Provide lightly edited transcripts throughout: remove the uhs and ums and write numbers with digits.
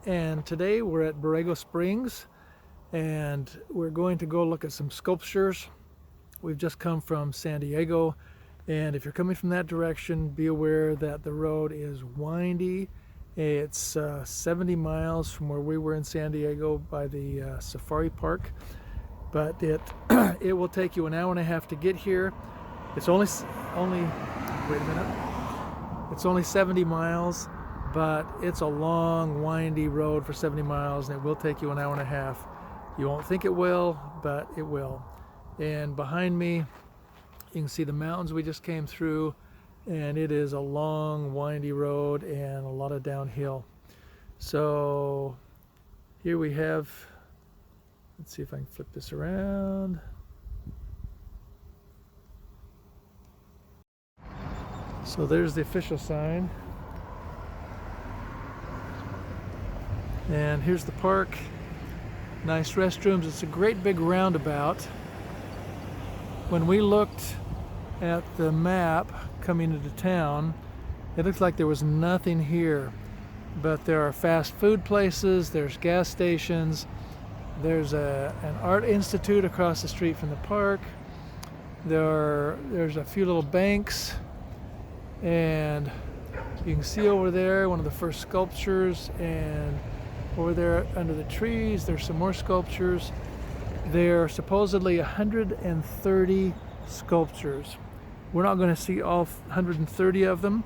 and today we're at Borrego Springs, and we're going to go look at some sculptures. We've just come from San Diego, and if you're coming from that direction, be aware that the road is windy. It's 70 miles from where we were in San Diego by the safari park, but it will take you an hour and a half to get here. It's only wait a minute. It's only 70 miles, but it's a long, windy road for 70 miles, and it will take you an hour and a half. You won't think it will, but it will. And behind me, you can see the mountains we just came through, and it is a long, windy road and a lot of downhill. So here we have, let's see if I can flip this around. So there's the official sign. And here's the park. Nice restrooms. It's a great big roundabout. When we looked at the map coming into town, it looked like there was nothing here. But there are fast food places, there's gas stations, there's an art institute across the street from the park. There's a few little banks, and you can see over there one of the first sculptures, and over there under the trees there's some more sculptures. There are supposedly 130 sculptures. We're not going to see all 130 of them,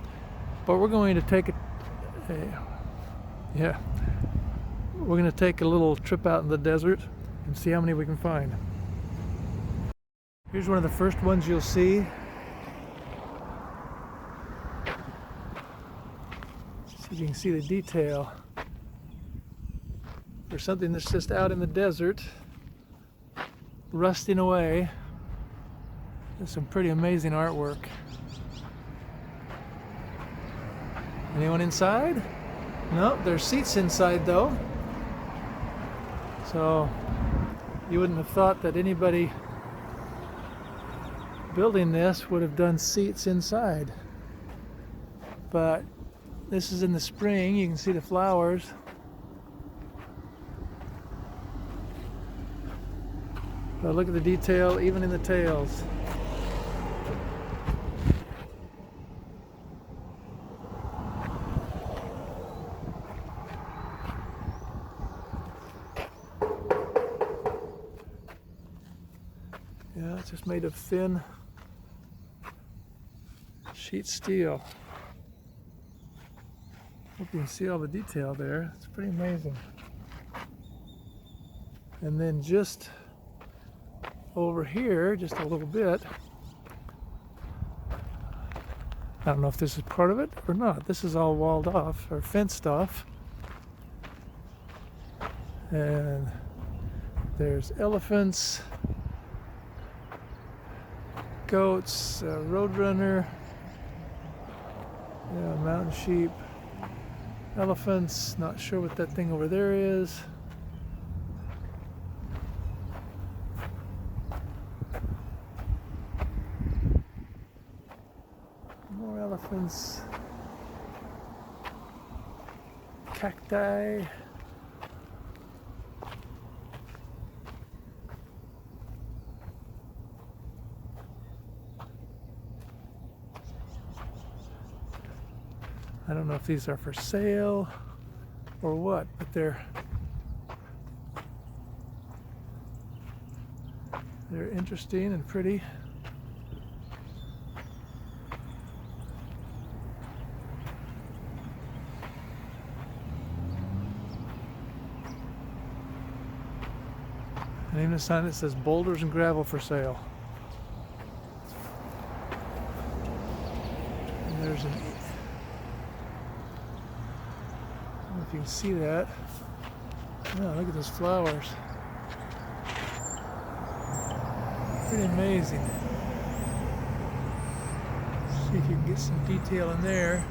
but we're going to take we're going to take a little trip out in the desert and see how many we can find. Here's one of the first ones you'll see. So you can see the detail for something that's just out in the desert, rusting away. There's some pretty amazing artwork. Anyone inside? No, there's seats inside though. So you wouldn't have thought that anybody building this would have done seats inside. But this is in the spring. You can see the flowers. But look at the detail even in the tails. Yeah, it's just made of thin sheet steel. Hope you can see all the detail there. It's pretty amazing. And then just over here, just a little bit, I don't know if this is part of it or not. This is all walled off or fenced off. And there's elephants, goats, roadrunner, mountain sheep, elephants, not sure what that thing over there is. More elephants, cacti. I don't know if these are for sale or what, but they're interesting and pretty. And even a sign that says boulders and gravel for sale. And there's an, I don't know if you can see that. Oh, look at those flowers. Pretty amazing. See if you can get some detail in there.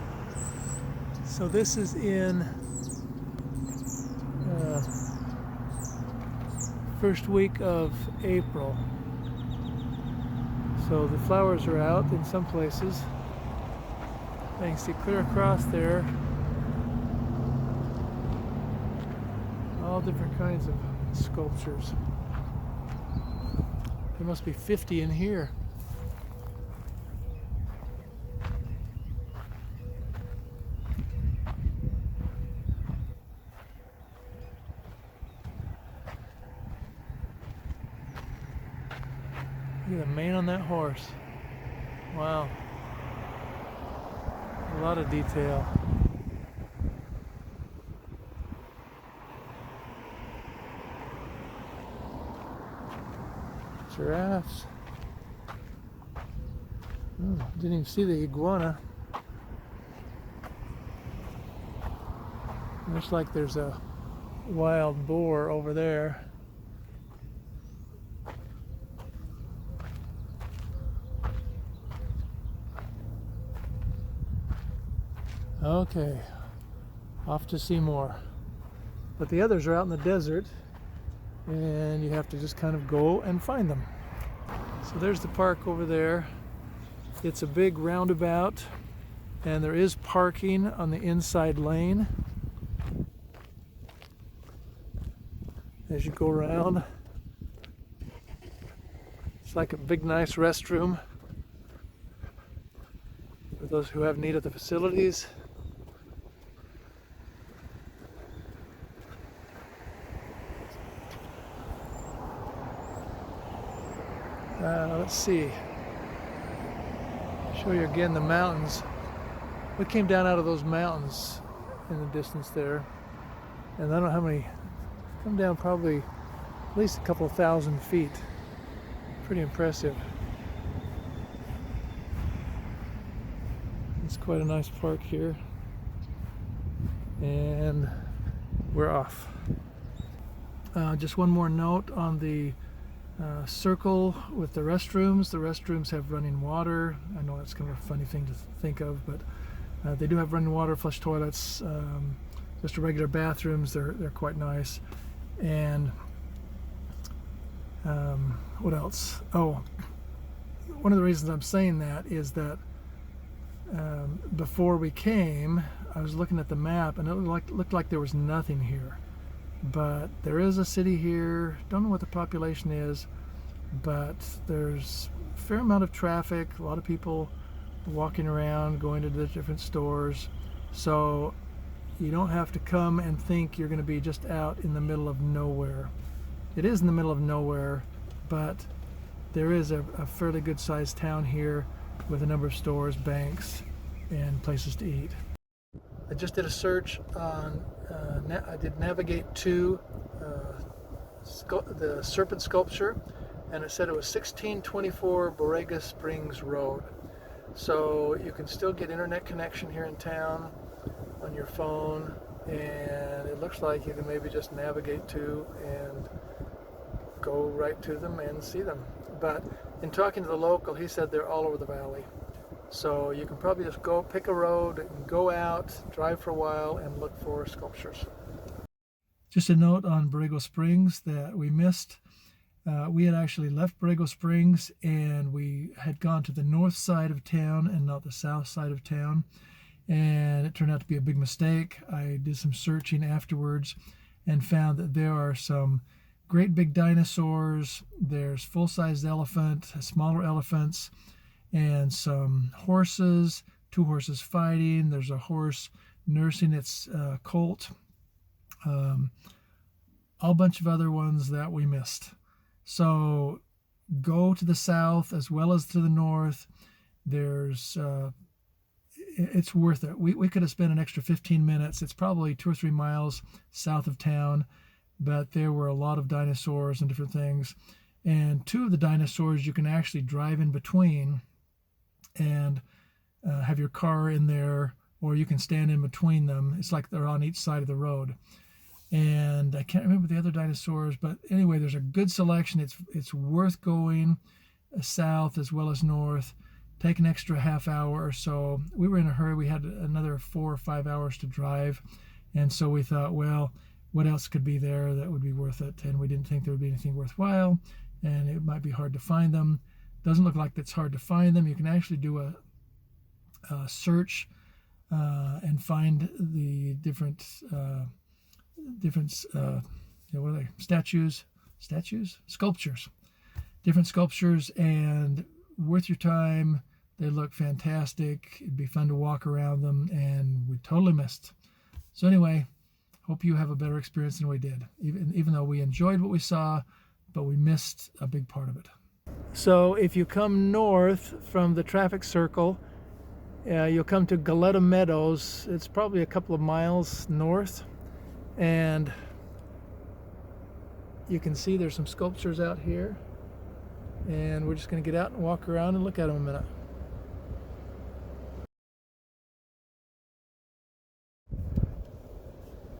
So this is in first week of April. So the flowers are out in some places. You can see clear across there. all different kinds of sculptures. There must be 50 in here. Look at the mane on that horse. Wow. A lot of detail. Giraffes. Didn't even see the iguana. Looks like there's a wild boar over there. Okay, off to see more. But the others are out in the desert, and you have to just kind of go and find them. So there's the park over there. It's a big roundabout, and there is parking on the inside lane as you go around. It's like a big nice restroom for those who have need of the facilities. Let's see. Show you again the mountains. We came down out of those mountains in the distance there, and I don't know how many. Come down probably at least a couple of thousand feet. Pretty impressive. It's quite a nice park here, and we're off. Just one more note on the circle with the restrooms. The restrooms have running water. I know that's kind of a funny thing to think of, but they do have running water, flush toilets, just regular bathrooms. They're quite nice. And what else? Oh, one of the reasons I'm saying that is that before we came, I was looking at the map, and it looked like there was nothing here. But there is a city here. Don't know what the population is, but there's a fair amount of traffic, a lot of people walking around, going to the different stores. So you don't have to come and think you're going to be just out in the middle of nowhere. It is in the middle of nowhere, but there is a fairly good sized town here with a number of stores, banks, and places to eat. I just did a search on, I did navigate to the Serpent sculpture, and it said it was 1624 Borrego Springs Road. So you can still get internet connection here in town on your phone, and it looks like you can maybe just navigate to and go right to them and see them. But in talking to the local, he said they're all over the valley. So you can probably just go pick a road and go out, drive for a while, and look for sculptures. Just a note on Borrego Springs that we missed. We had actually left Borrego Springs, and we had gone to the north side of town and not the south side of town. And it turned out to be a big mistake. I did some searching afterwards and found that there are some great big dinosaurs. There's full-sized elephant, smaller elephants, and some horses, 2 horses fighting. There's a horse nursing its colt. A bunch of other ones that we missed. So go to the south as well as to the north. There's it's worth it. We could have spent an extra 15 minutes. It's probably 2 or 3 miles south of town, but there were a lot of dinosaurs and different things. And 2 of the dinosaurs you can actually drive in between and have your car in there, or you can stand in between them. It's like they're on each side of the road. And I can't remember the other dinosaurs, but anyway, there's a good selection. It's worth going south as well as north. Take an extra half hour or so. We were in a hurry. We had another 4 or 5 hours to drive, and so we thought, well, what else could be there that would be worth it? And we didn't think there would be anything worthwhile, and it might be hard to find them. Doesn't look like it's hard to find them. You can actually do a search and find the different what are they? Statues, sculptures, different sculptures, and worth your time. They look fantastic. It'd be fun to walk around them, and we totally missed. So anyway, hope you have a better experience than we did, even though we enjoyed what we saw, but we missed a big part of it. So if you come north from the traffic circle, you'll come to Galleta Meadows. It's probably a couple of miles north, and you can see there's some sculptures out here, and we're just going to get out and walk around and look at them a minute.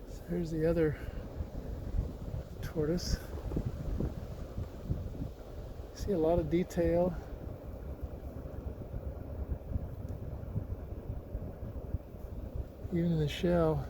So here's the other tortoise. See a lot of detail. Even in the shell.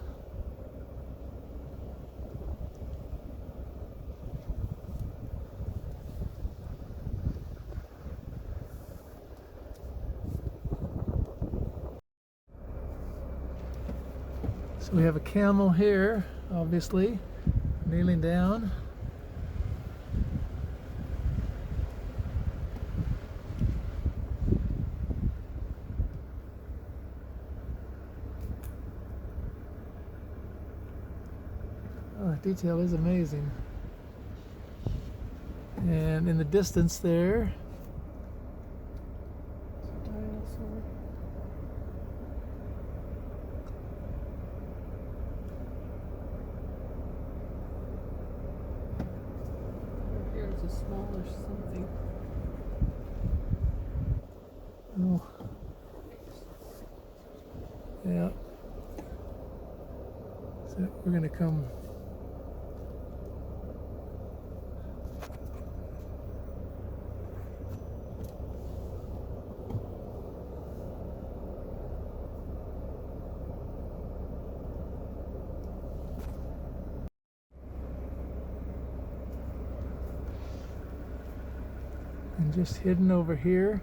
So we have a camel here, obviously, kneeling down. Oh, the detail is amazing. And in the distance there, dinosaur. Here's a smaller something. Oh. Yeah. So we're going to come. And just hidden over here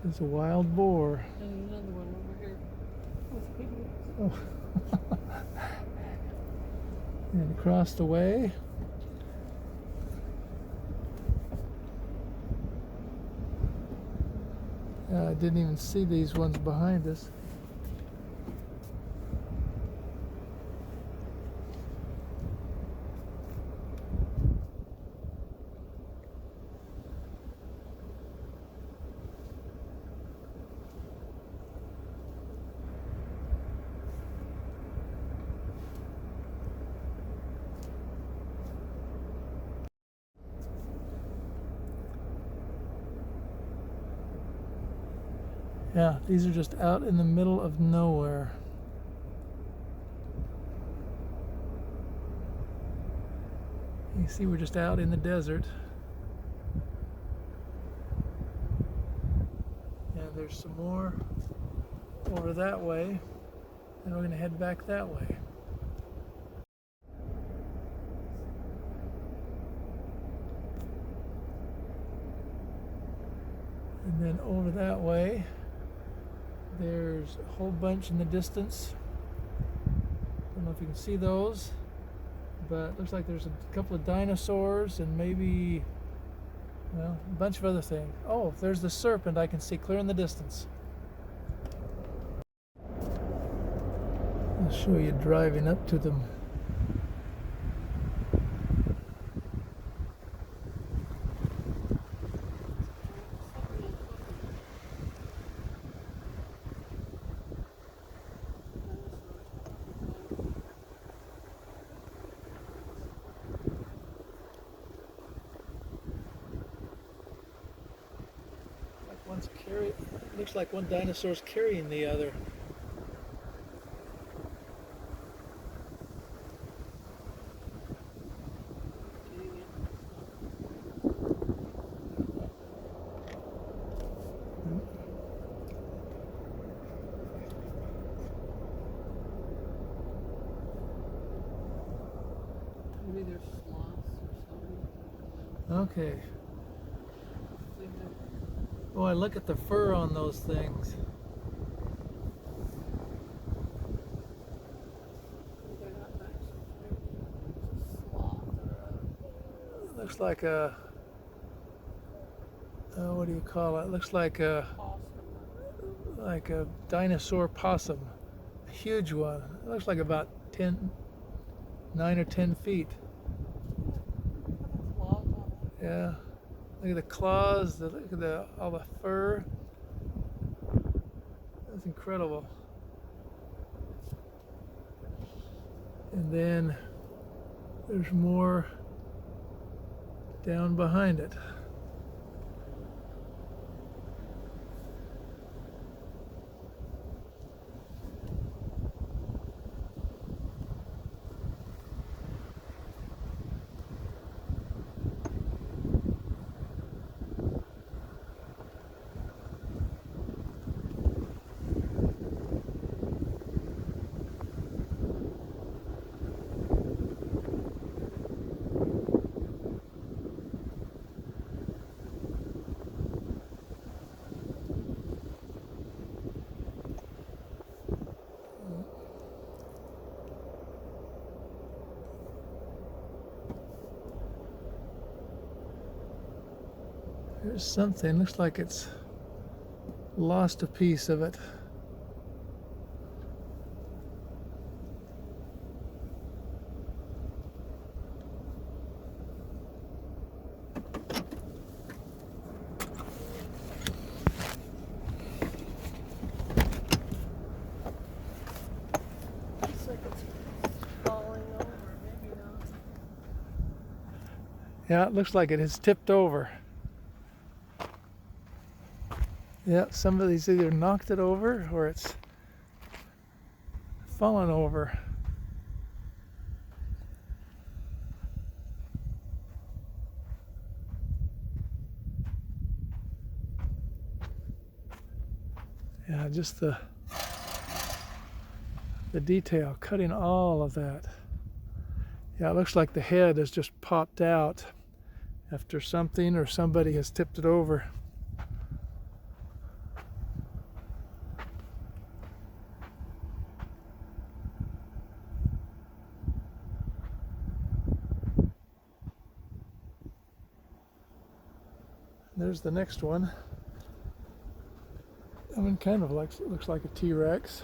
is a wild boar. And another one over here. Oh. And across the way, I didn't even see these ones behind us. Yeah, these are just out in the middle of nowhere. You see, we're just out in the desert. And there's some more over that way. And we're going to head back that way. And then over that way, there's a whole bunch in the distance. Don't know if you can see those, but it looks like there's a couple of dinosaurs and maybe, well, a bunch of other things. Oh, there's the serpent I can see clear in the distance. I'll show you driving up to them. Looks like one dinosaur's carrying the other. Maybe there's sloths or something. Okay. Boy, look at the fur on those things. Looks like a, what do you call it? Looks like a dinosaur possum, a huge one. It looks like about 9 or 10 feet. Yeah. Look at the claws. Look at all the fur. That's incredible. And then there's more down behind it. There's something, looks like it's lost a piece of it. Looks like it's falling over, maybe not. Yeah, it looks like it has tipped over. Yeah, somebody's either knocked it over or it's fallen over. Yeah, just the detail, cutting all of that. Yeah, it looks like the head has just popped out after something or somebody has tipped it over. There's the next one. That one kind of looks like a T-Rex.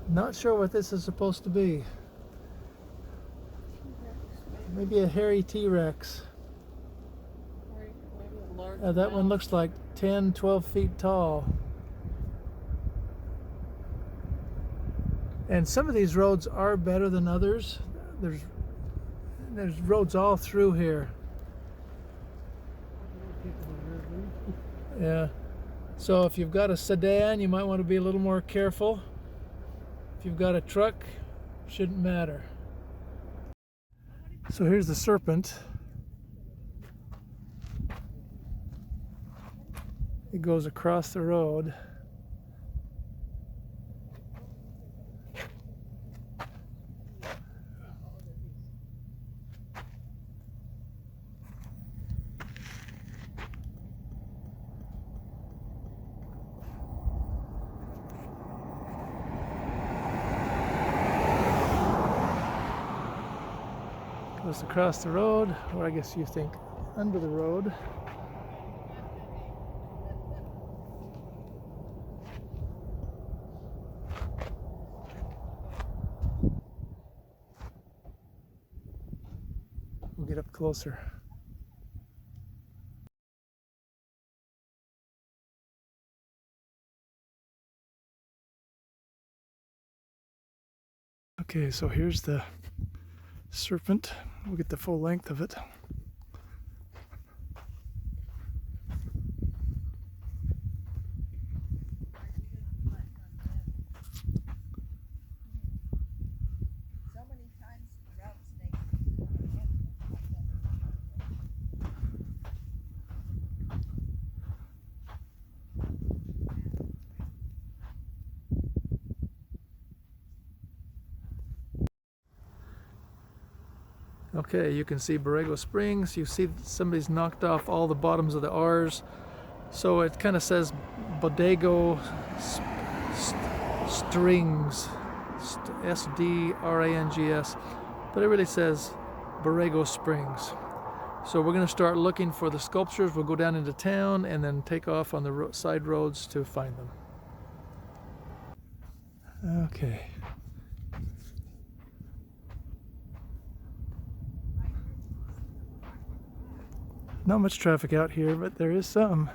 Not sure what this is supposed to be. Maybe a hairy T-Rex. That one looks like 10, 12 feet tall. And some of these roads are better than others. There's roads all through here. Yeah. So if you've got a sedan, you might want to be a little more careful. If you've got a truck, shouldn't matter. So here's the Serpent. It goes across the road. Goes across the road, or I guess you think under the road. We'll get up closer. Okay, so here's the Serpent. We'll get the full length of it. Okay, you can see Borrego Springs. You see somebody's knocked off all the bottoms of the R's. So it kind of says Bodego Strings, S-D-R-A-N-G-S, but it really says Borrego Springs. So we're going to start looking for the sculptures. We'll go down into town and then take off on the side roads to find them. Okay. Not much traffic out here, but there is some.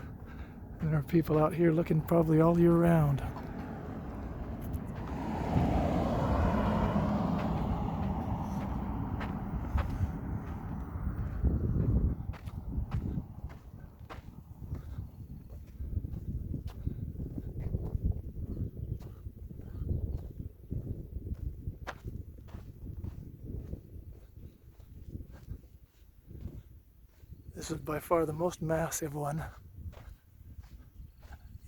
And there are people out here looking probably all year round. This is by far the most massive one.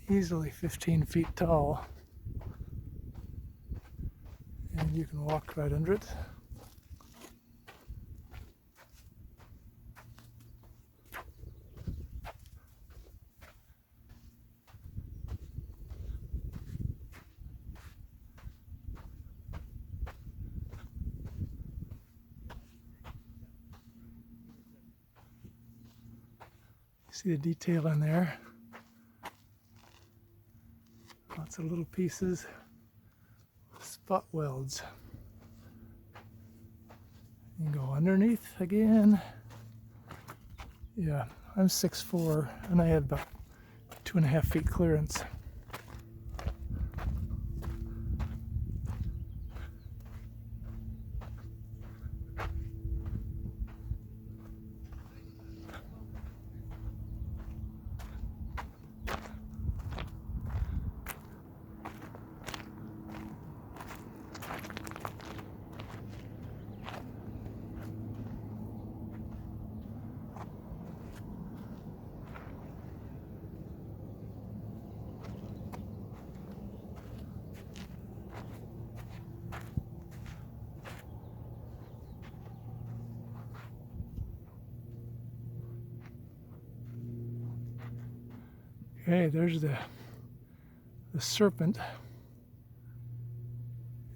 Easily 15 feet tall. And you can walk right under it. See the detail in there. Lots of little pieces, spot welds. You can go underneath again. Yeah, I'm 6'4" and I had about 2.5 feet clearance. Okay, there's the serpent.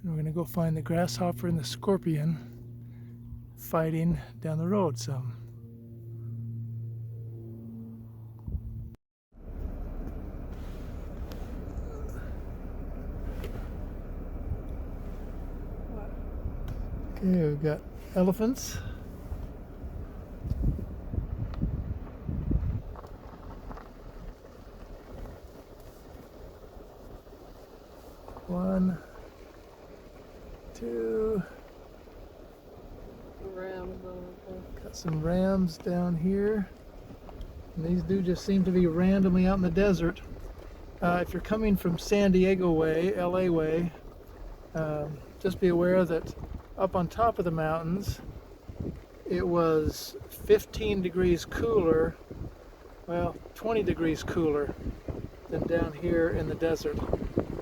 And we're going to go find the grasshopper and the scorpion fighting down the road some. Okay, we've got elephants. One, two. Rams. Got some rams down here. And these do just seem to be randomly out in the desert. If you're coming from San Diego way, LA way, just be aware that up on top of the mountains, it was 15 degrees cooler, well, 20 degrees cooler than down here in the desert.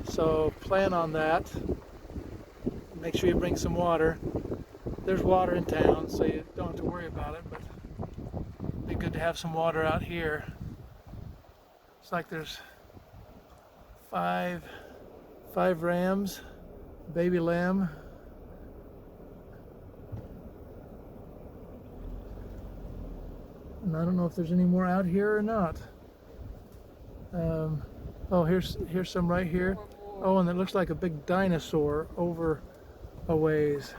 So plan on that. Make sure you bring some water. There's water in town, so you don't have to worry about it, but it'd be good to have some water out here. It's like there's five rams, baby lamb. And I don't know if there's any more out here or not. Oh, here's some right here. Oh, and it looks like a big dinosaur over a ways.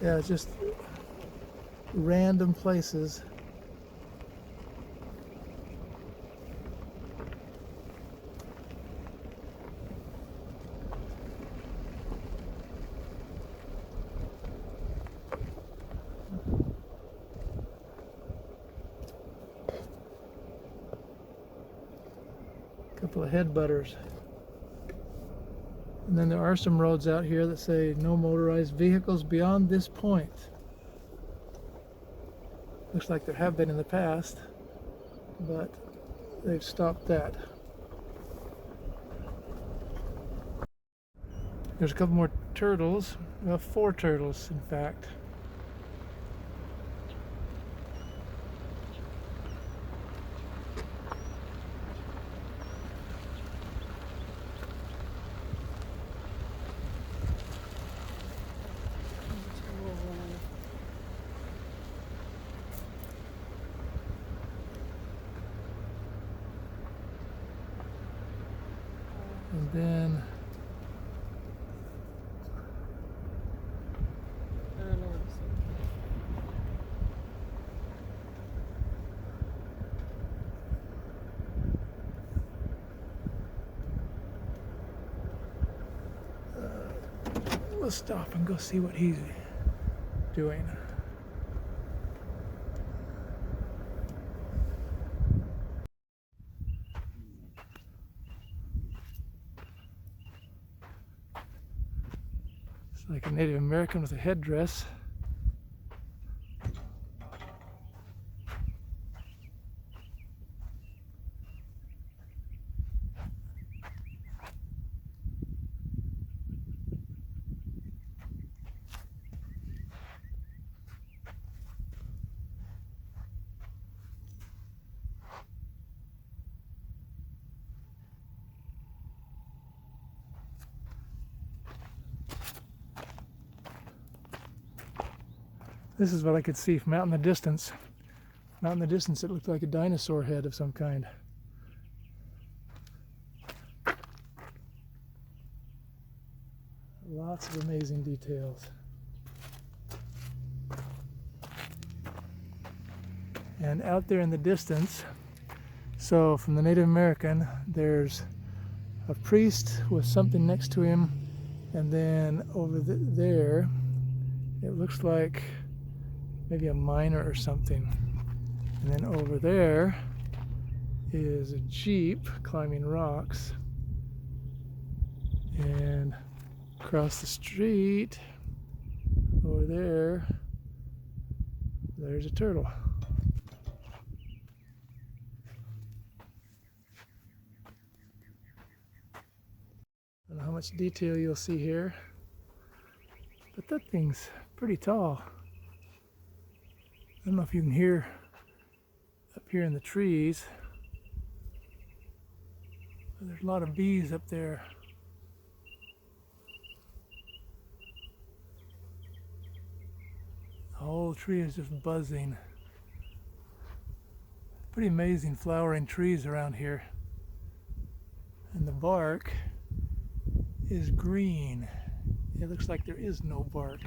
Yeah, it's just random places. Couple of head butters. And then there are some roads out here that say no motorized vehicles beyond this point. Looks like there have been in the past, but they've stopped that. There's a couple more turtles. Well, 4 turtles, in fact. Let's stop and go see what he's doing. It's like a Native American with a headdress. This is what I could see from out in the distance. Out in the distance, it looked like a dinosaur head of some kind. Lots of amazing details. And out there in the distance, so from the Native American, there's a priest with something next to him, and then over there, it looks like maybe a miner or something. And then over there is a Jeep climbing rocks. And across the street, over there, there's a turtle. I don't know how much detail you'll see here, but that thing's pretty tall. I don't know if you can hear up here in the trees, but there's a lot of bees up there. The whole tree is just buzzing. Pretty amazing flowering trees around here. And the bark is green. It looks like there is no bark.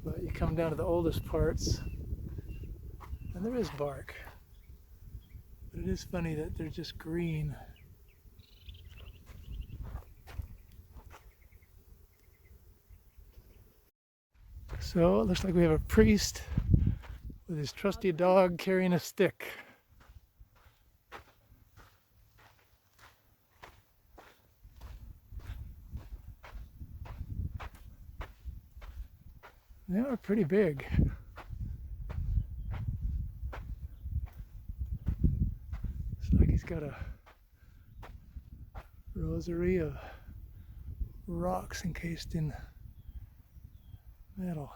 But you come down to the oldest parts, and there is bark. But it is funny that they're just green. So it looks like we have a priest with his trusty dog carrying a stick. They are pretty big. Looks like he's got a rosary of rocks encased in metal.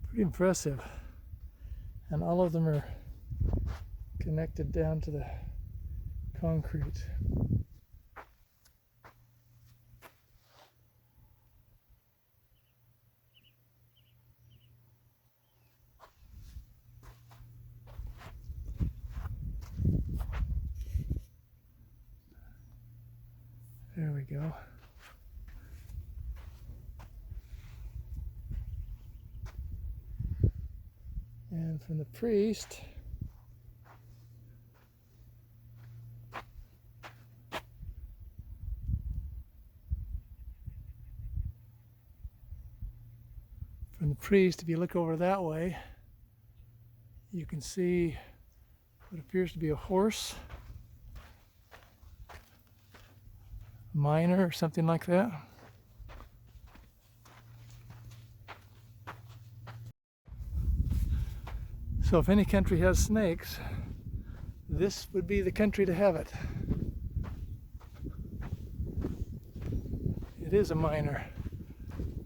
Pretty impressive. And all of them are connected down to the concrete. There we go. And from the priest, if you look over that way, you can see what appears to be a horse, a miner or something like that. So if any country has snakes, this would be the country to have it. It is a miner.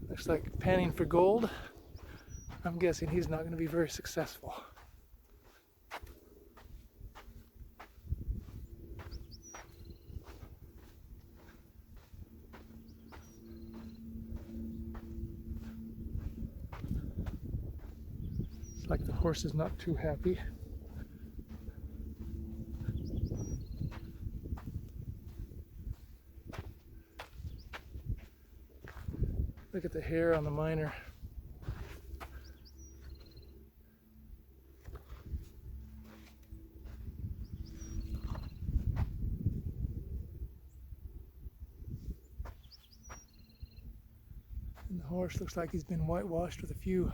Looks like panning for gold. I'm guessing he's not going to be very successful. It's like the horse is not too happy. Look at the hair on the miner. And the horse looks like he's been whitewashed with a few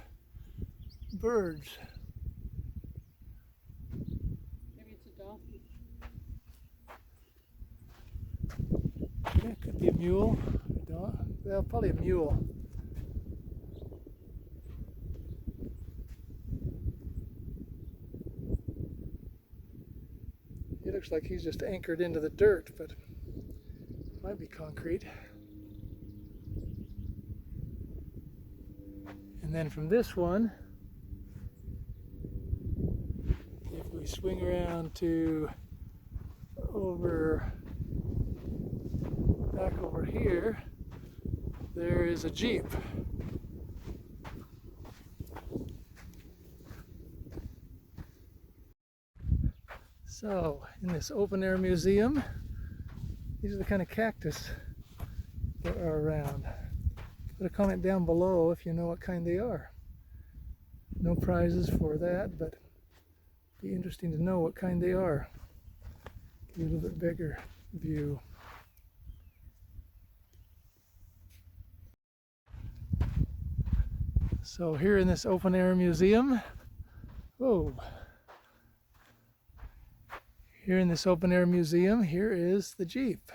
birds. Maybe it's a donkey. Yeah, it could be a mule. Well, probably a mule. It looks like he's just anchored into the dirt, but it might be concrete. And then from this one, if we swing around to back over here, there is a Jeep. So, in this open air museum, these are the kind of cactus that are around. Put a comment down below if you know what kind they are. No prizes for that, but it'd be interesting to know what kind they are. Give you a little bit bigger view. So here in this open air museum, here in this open air museum, here is the Jeep.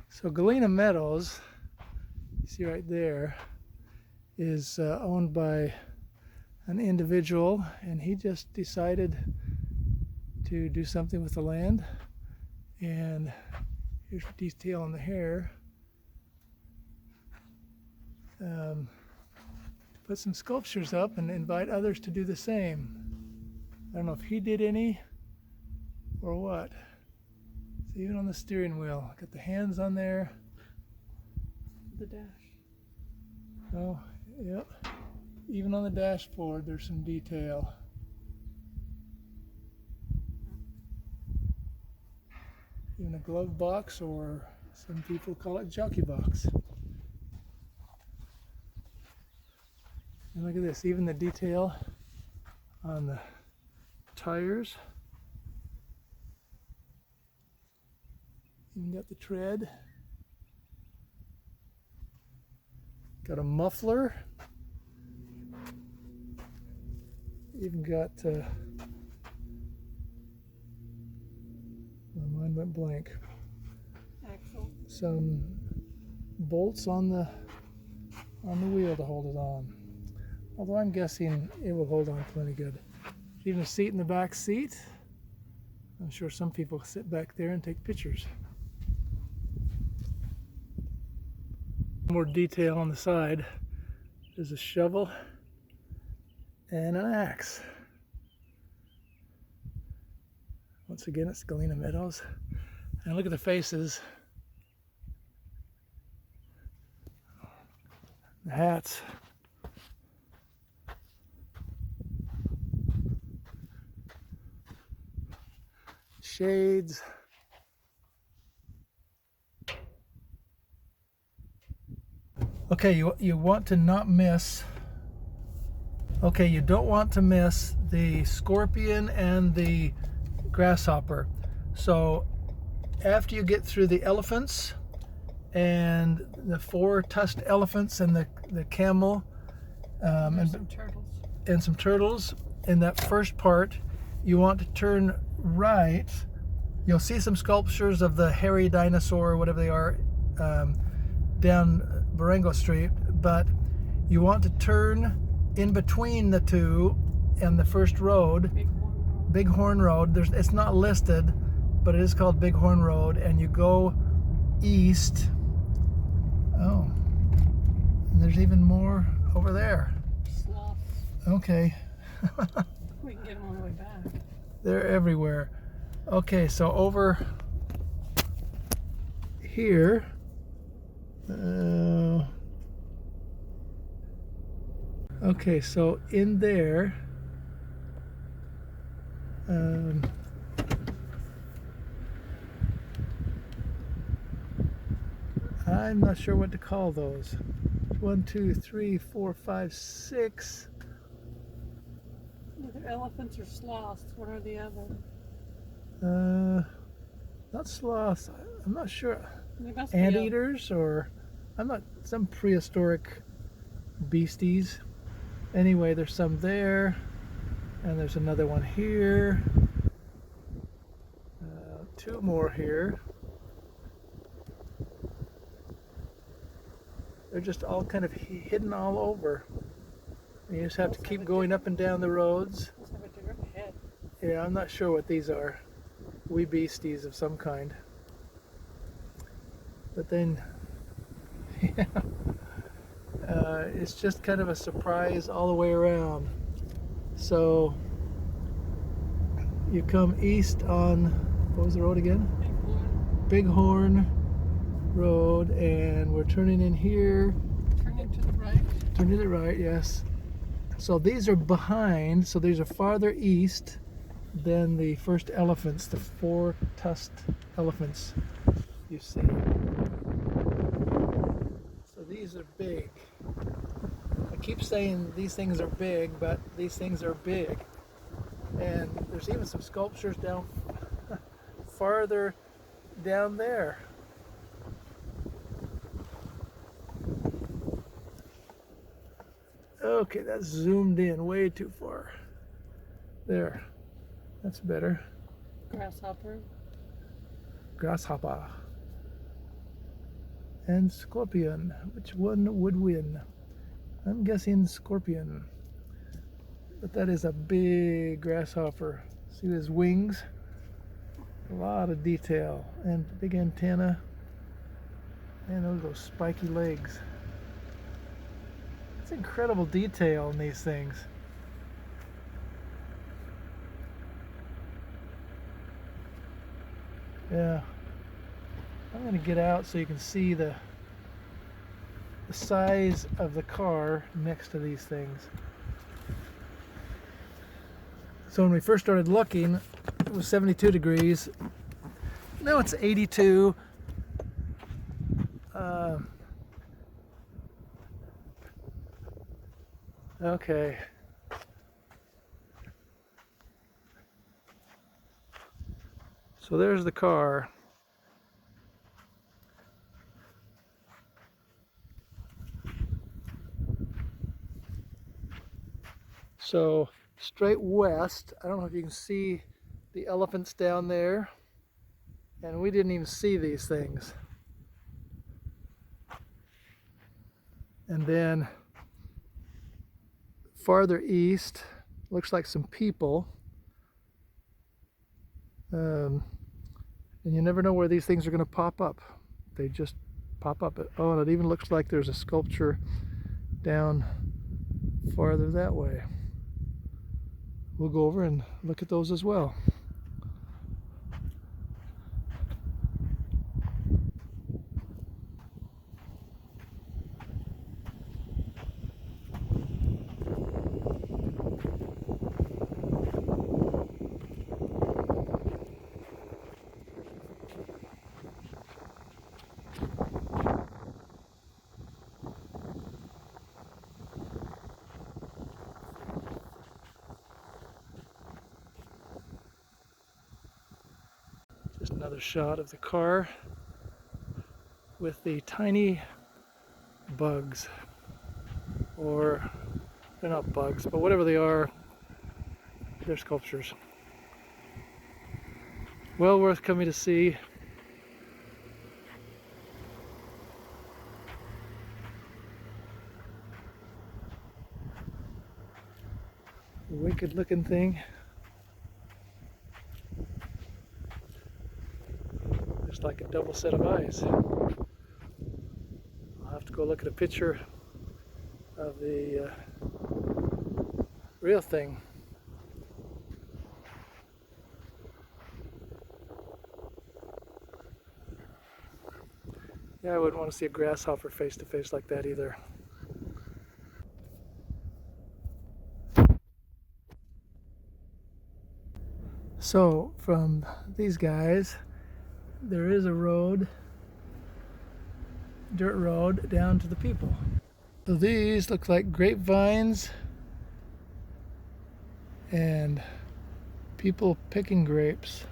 So Galleta Meadows, you see right there, is owned by an individual, and he just decided to do something with the land. And here's the detail on the hair. Put some sculptures up and invite others to do the same. I don't know if he did any or what. So even on the steering wheel, got the hands on there. The dash. Oh, yep. Even on the dashboard, there's some detail. Even a glove box, or some people call it jockey box. And look at this, even the detail on the tires. Even got the tread. Got a muffler. Even got, my mind went blank. Axle. Some bolts on the wheel to hold it on. Although I'm guessing it will hold on plenty good. Even a seat in the back seat. I'm sure some people sit back there and take pictures. More detail on the side. There's a shovel and an axe. Once again, it's Galleta Meadows. And look at the faces. The hats. Shades. Okay, you want to not miss. Okay, you don't want to miss the scorpion and the grasshopper. So after you get through the elephants and the 4 tusked elephants and the camel And some turtles. and some turtles, in that first part, you want to turn right. You'll see some sculptures of the hairy dinosaur, or whatever they are, down Borrego Street, but you want to turn in between the two and the first road, Bighorn Road. It's not listed, but it is called Bighorn Road, and you go east. Oh, and there's even more over there. Sloths. Okay. We can get them on the way back. They're everywhere. Okay, so over here, okay, so in there, I'm not sure what to call those. 1, 2, 3, 4, 5, 6. Either elephants or sloths, one or the other. Not sloths. I'm not sure. They must be Anteaters or I'm not, some prehistoric beasties. Anyway, there's some there, and there's another one here. Two more here. They're just all kind of hidden all over. You just have to keep going up and down the roads. Must have a different head. Yeah, I'm not sure what these are. Wee beasties of some kind. But then, yeah, it's just kind of a surprise all the way around. So you come east on, what was the road again? Bighorn Road, and we're turning in here. Turning to the right. Turn to the right, yes. So these are behind, so these are farther east than the first elephants, the four-tusked elephants you see. So these are big. I keep saying these things are big, but these things are big. And there's even some sculptures down farther down there. Okay, that's zoomed in way too far. There, that's better. Grasshopper. Grasshopper. And scorpion. Which one would win? I'm guessing scorpion. But that is a big grasshopper. See his wings? A lot of detail. And big antenna. And those spiky legs. It's incredible detail in these things. Yeah. I'm going to get out so you can see the size of the car next to these things. So when we first started looking, it was 72 degrees. Now it's 82. Okay. So there's the car. So straight west, I don't know if you can see the elephants down there, and we didn't even see these things. And then farther east, looks like some people. And you never know where these things are going to pop up. They just pop up. Oh, and it even looks like there's a sculpture down farther that way. We'll go over and look at those as well. Just another shot of the car with the tiny bugs, or they're not bugs, but whatever they are, they're sculptures. Well worth coming to see. Wicked looking thing. Just like a double set of eyes. I'll have to go look at a picture of the real thing. Yeah, I wouldn't want to see a grasshopper face to face like that either. So from these guys, there is a road, dirt road, down to the people. So these look like grapevines and people picking grapes.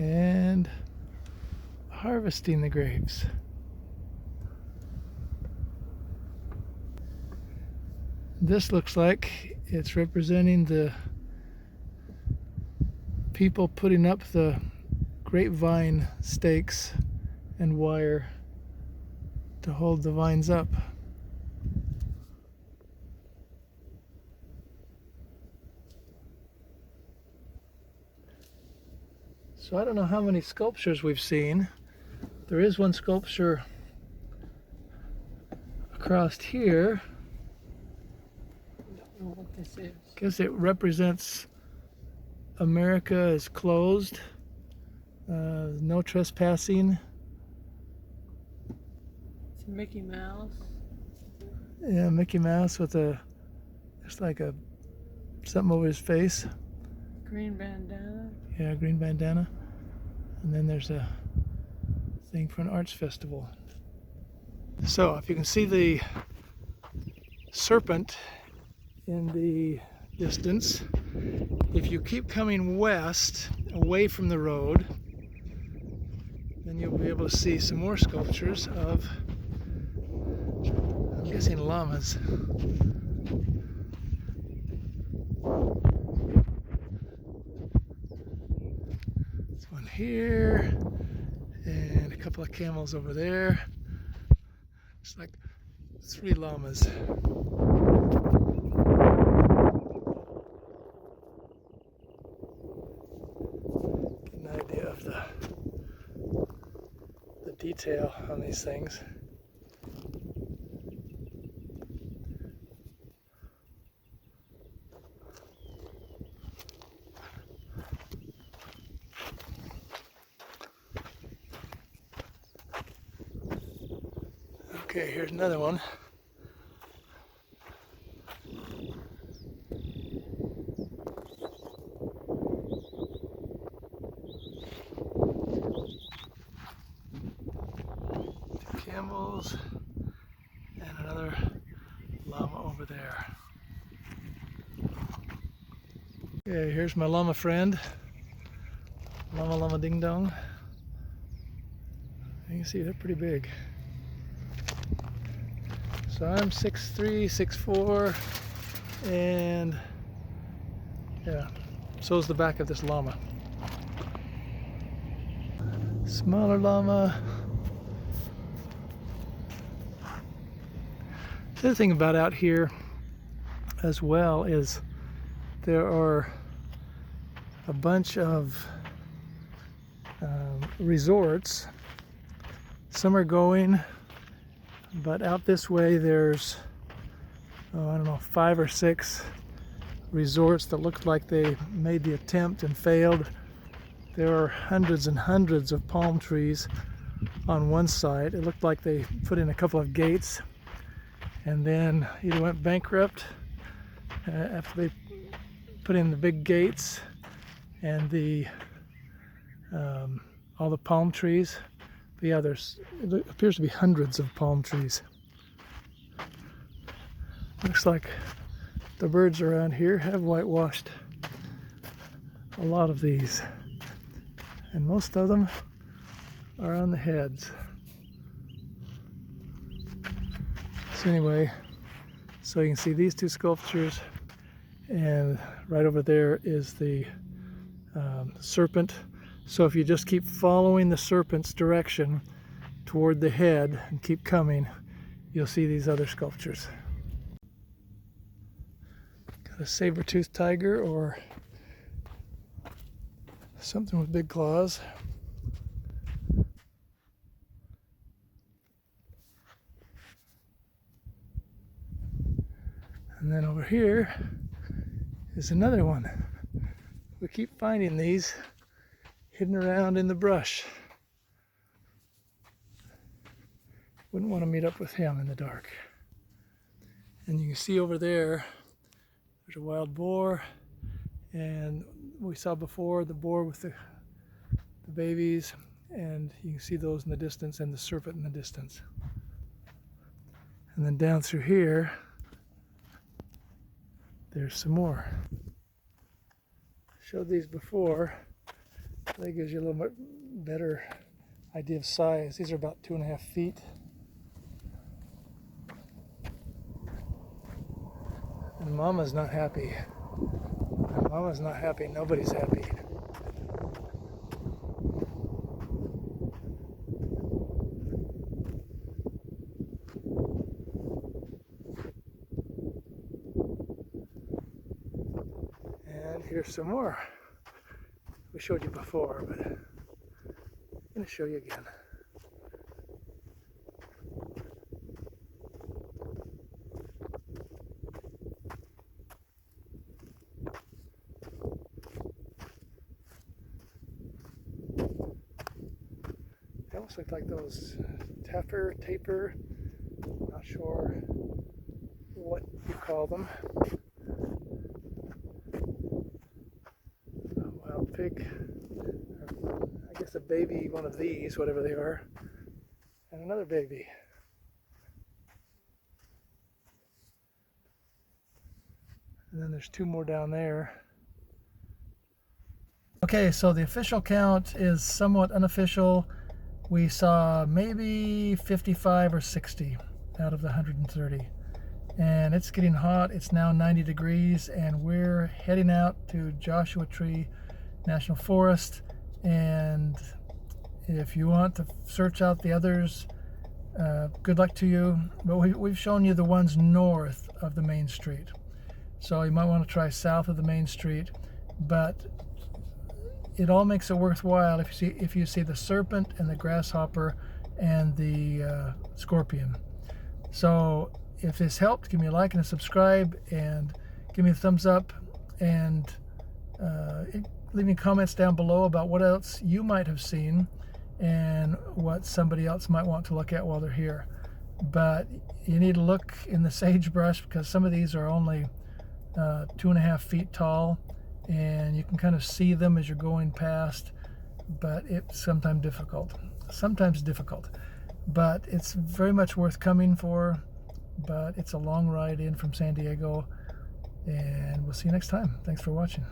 and harvesting the grapes. This looks like it's representing the people putting up the grapevine stakes and wire to hold the vines up. So I don't know how many sculptures we've seen. There is one sculpture across here. I don't know what this is. I guess it represents America is closed, no trespassing. It's Mickey Mouse. Yeah, Mickey Mouse with just like something over his face. Green bandana. Yeah, green bandana. And then there's a thing for an arts festival. So if you can see the serpent in the distance, if you keep coming west away from the road, then you'll be able to see some more sculptures of, I'm guessing, llamas. This one here, and a couple of camels over there. It's like 3 llamas. Get an idea of the detail on these things. Okay, here's another one. Two camels and another llama over there. Okay, here's my llama friend. Llama ding dong. You can see they're pretty big. So I'm 6'3", 6'4", and yeah, so is the back of this llama. Smaller llama. The other thing about out here as well is there are a bunch of resorts. Some are going, but out this way there's, I don't know, 5 or 6 resorts that look like they made the attempt and failed. There are hundreds and hundreds of palm trees on one side. It looked like they put in a couple of gates and then either went bankrupt after they put in the big gates and all the palm trees. But yeah, it appears to be hundreds of palm trees. Looks like the birds around here have whitewashed a lot of these, and most of them are on the heads. So anyway, so you can see these 2 sculptures, and right over there is the serpent. So if you just keep following the serpent's direction toward the head and keep coming, you'll see these other sculptures. Got a saber-toothed tiger or something with big claws. And then over here is another one. We keep finding these hidden around in the brush. Wouldn't want to meet up with him in the dark. And you can see over there, there's a wild boar, and we saw before the boar with the babies, and you can see those in the distance and the serpent in the distance. And then down through here, there's some more. I showed these before. That gives you a little bit better idea of size. These are about 2.5 feet. And Mama's not happy. Mama's not happy. Nobody's happy. And here's some more. We showed you before, but I'm going to show you again. They almost look like those taper, not sure what you call them. A wild pig, I guess a baby one of these, whatever they are, and another baby. And then there's 2 more down there. Okay, so the official count is somewhat unofficial. We saw maybe 55 or 60 out of the 130. And it's getting hot. It's now 90 degrees, and we're heading out to Joshua Tree National Forest. And if you want to search out the others, good luck to you. But we've shown you the ones north of the main street. So you might want to try south of the main street. But it all makes it worthwhile if you see the serpent and the grasshopper and the scorpion. So if this helped, give me a like and a subscribe, and give me a thumbs up, and leave me comments down below about what else you might have seen and what somebody else might want to look at while they're here. But you need to look in the sagebrush, because some of these are only 2.5 feet tall, and you can kind of see them as you're going past, but it's sometimes difficult. But it's very much worth coming for. But it's a long ride in from San Diego, and we'll see you next time. Thanks for watching.